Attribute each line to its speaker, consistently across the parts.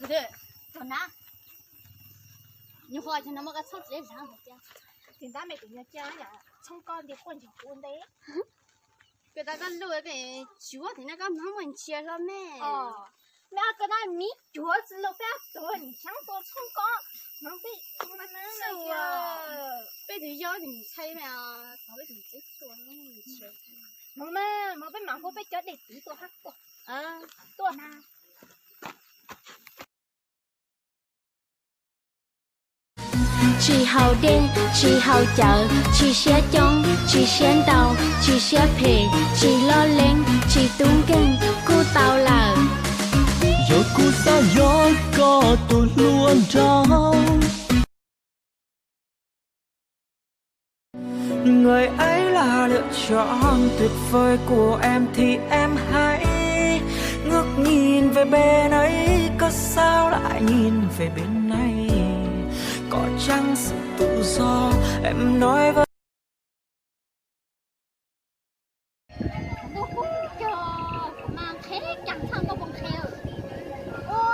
Speaker 1: 对，做哪？你好像那么个草子上头讲，
Speaker 2: 现在没跟人讲呀，从高的混就混的。
Speaker 1: 给那个路给酒的那个慢慢切了没？
Speaker 2: 哦，那个那米脚子都非常多，你想说从高，能被我们那个
Speaker 1: 被这咬的你猜没啊？稍微你这做你切。
Speaker 2: 我被马虎被脚的地多很多。
Speaker 1: 啊，
Speaker 2: 多呢。
Speaker 3: chỉ hậu đen, chỉ hậu chợ, chỉ xe chông, chỉ xe đầu, chỉ xe phê, chỉ lo lên, chỉ tung kinh, cu tàu lờ.
Speaker 4: Giờ cu sa gió có tôi luôn trong. Người ấy là lựa chọn tuyệt vời của em thì em hãy ngước nhìn về bên ấy, có sao lại nhìn về bên này? Có chăng sự tự do em nói với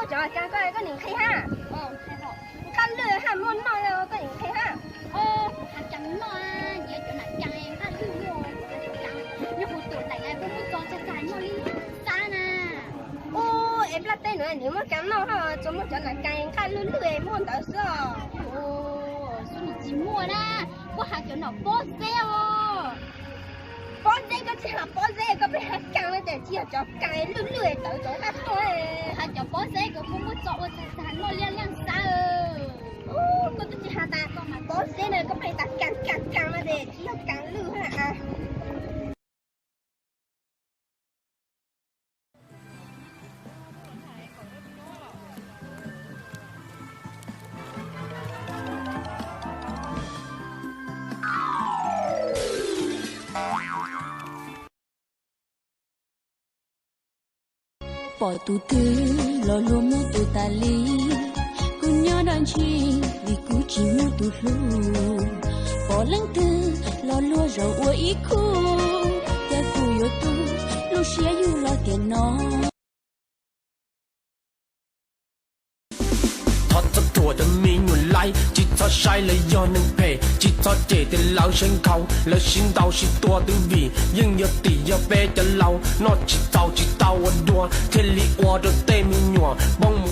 Speaker 2: trời cha có những khi ha khăn lừa ha muốn nói là có những khi ha
Speaker 1: hắn chẳng nói giờ chỗ này chẳng em ta lưu rồi nhưng phụ tuổi tại ai cũng muốn cho trái nó đi xa nè
Speaker 2: em là tên nữa nếu mà cắn nó ha cho một chỗ này càng khăn lừa em muốn tới sao
Speaker 1: số này chỉ mua nè có hàng chỗ nào bó xe
Speaker 2: bó dê có chỉ là bó dê có phải càng lên để chỉ là cho cái lừa tới chỗ khác thôi
Speaker 1: hàng chỗ bó xe cũng không có chỗ trái nó liên liên xa
Speaker 2: có chỉ là ta bó dê này có phải ta càng lên để chỉ là càng lừa hả
Speaker 3: Bỏ tu tư lo lo mô tu ta lý, cu nhớ đàn chi vì cu chỉ mô tu lu. Bỏ lăng tư lo lo rau ua ý khu, ya cu yo tu lu xia yu lo tiền nó.
Speaker 4: Thoát thoát thua的命运来，吉他晒了要能配，吉他姐的老身口，了心道是多的味，应有地要背着老，那吉他我多，天里我都得命软，帮木。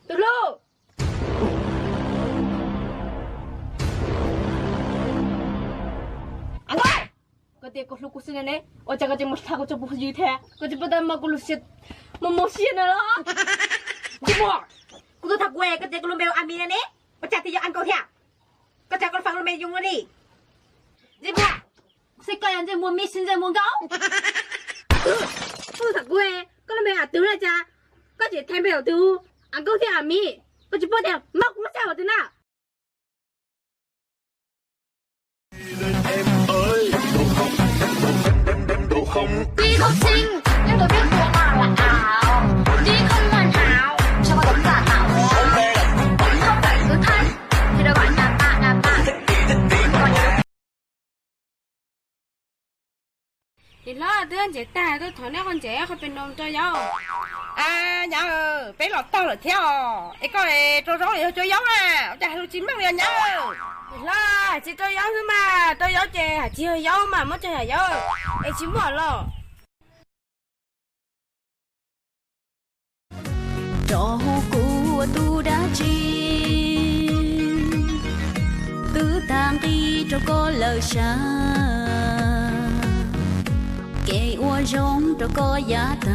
Speaker 2: từ lâu anh ơi cái tiền cột lục của xin này ở chẳng có gì một thằng có cho bố gì thế có chỉ bắt đầu mà cột lục xin một xin nữa đó chị mua cô thằng quê cái tiền cột lục mèo ăn miếng này có chả thì giờ ăn câu thẻ có chả còn phăng lục mèo dùng cái gì chị mua sẽ coi anh chị mua mì xin chị mua gấu cô thằng quê có lục mèo ăn tứ là cha có chỉ thêm mèo tứ ăn câu thẻ ăn mì có chỉ bắt đầu móc nó sao thế nào
Speaker 1: tuy không xinh nhưng tôi biết cô nào là ảo tuy không hoàn hảo cho có tấm giả tạo không phải cứ thân thì được gọi là bạn
Speaker 2: thì lo đứa anh chị ta tôi thằng nó con trẻ không bên nông cho nhau à nhớ bé lọt to là theo ấy coi trâu rối thì chơi giống à chả tôi chín mang liền nhớ thì lo chị chơi giống thôi mà tôi giống chị hả chị hơi giống mà mất chơi hả giống ấy chín bỏ lo
Speaker 3: Trò của tu đã chi, cứ tam đi cho có lời xa. Kể ua rong cho có giá ta